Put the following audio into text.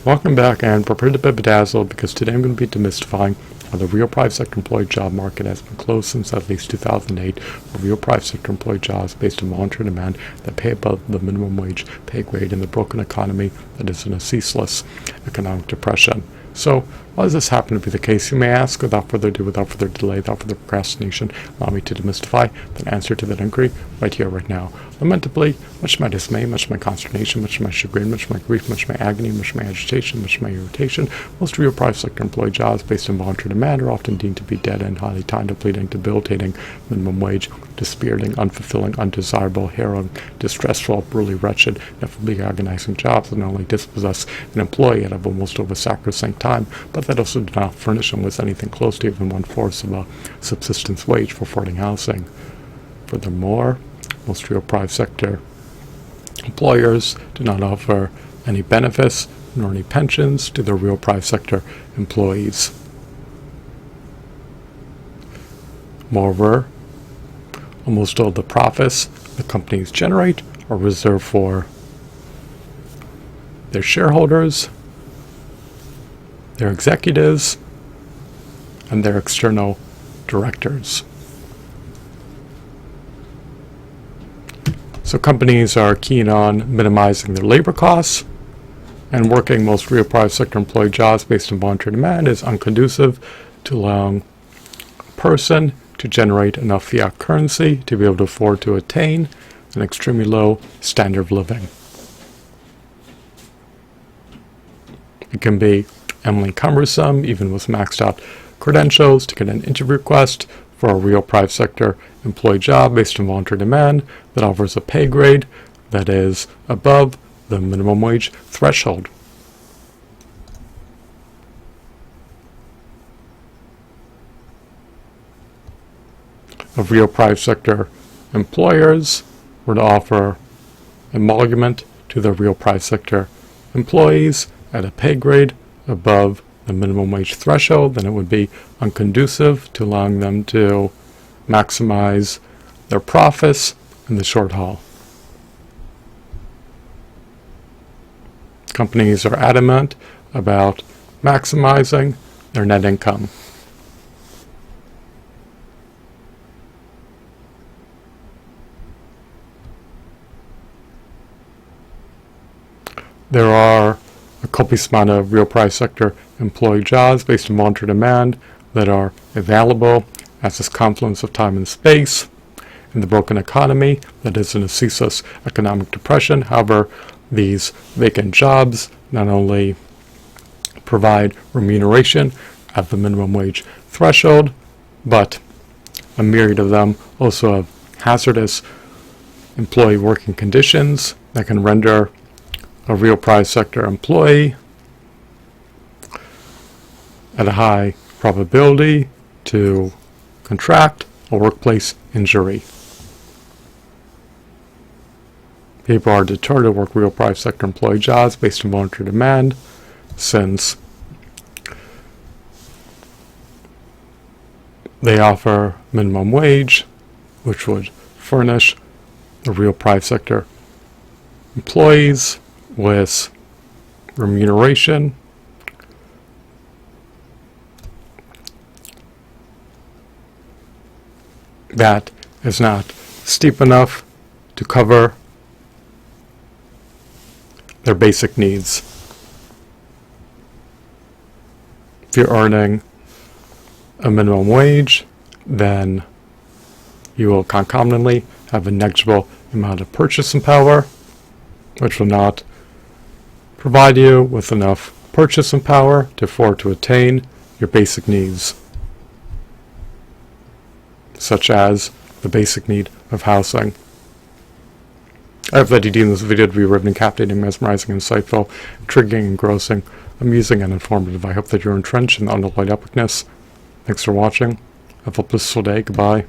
Welcome back, and prepare to be bedazzled because today I'm going to be demystifying how the real private sector employee job market has been closed since at least 2008, for real private sector employee jobs based on voluntary demand that pay above the minimum wage pay grade in the broken economy that is in a ceaseless economic depression. So, why does this happen to be the case, you may ask? Without further ado, without further delay, without further procrastination, allow me to demystify the answer to that inquiry right here, right now. Lamentably, much to my dismay, much to my consternation, much to my chagrin, much to my grief, much to my agony, much to my agitation, much to my irritation, most real private sector employee jobs based on voluntary demand are often deemed to be dead-end, highly time-depleting, debilitating, minimum wage, dispiriting, unfulfilling, undesirable, harrowing, distressful, brutally wretched, ineffably agonizing jobs that not only dispossess an employee out of almost over sacrosanct time, but that also do not furnish them with anything close to even 1/4 of a subsistence wage for affording housing. Furthermore, most real private sector employers do not offer any benefits nor any pensions to their real private sector employees. Moreover, almost all the profits the companies generate are reserved for their shareholders, their executives, and their external directors. So companies are keen on minimizing their labor costs, and working most real private sector employee jobs based on voluntary demand is unconducive to allowing a person to generate enough fiat currency to be able to afford to attain an extremely low standard of living. It can be eminently cumbersome, even with maxed out credentials, to get an interview request for a real private sector employee job based on voluntary demand that offers a pay grade that is above the minimum wage threshold. If real private sector employers were to offer emolument to their real private sector employees at a pay grade above the minimum wage threshold, then it would be unconducive to allowing them to maximize their profits in the short haul. Companies are adamant about maximizing their net income. There are a copious amount of real private sector employee jobs based on voluntary demand that are available as this confluence of time and space in the broken economy that is in a ceaseless economic depression. However, these vacant jobs not only provide remuneration at the minimum wage threshold, but a myriad of them also have hazardous employee working conditions that can render a real private sector employee at a high probability to contract a workplace injury. People are deterred to work real private sector employee jobs based on voluntary demand, since they offer minimum wage, which would furnish the real private sector employees with remuneration that is not steep enough to cover their basic needs. If you're earning a minimum wage, then you will concomitantly have a negligible amount of purchasing power, which will not provide you with enough purchasing power to afford to attain your basic needs, such as the basic need of housing. I hope that you deem this video to be riveting, captivating, mesmerizing, insightful, intriguing, engrossing, amusing, and informative. I hope that you're entrenched in the unalloyed epicness. Thanks for watching. Have a blissful day. Goodbye.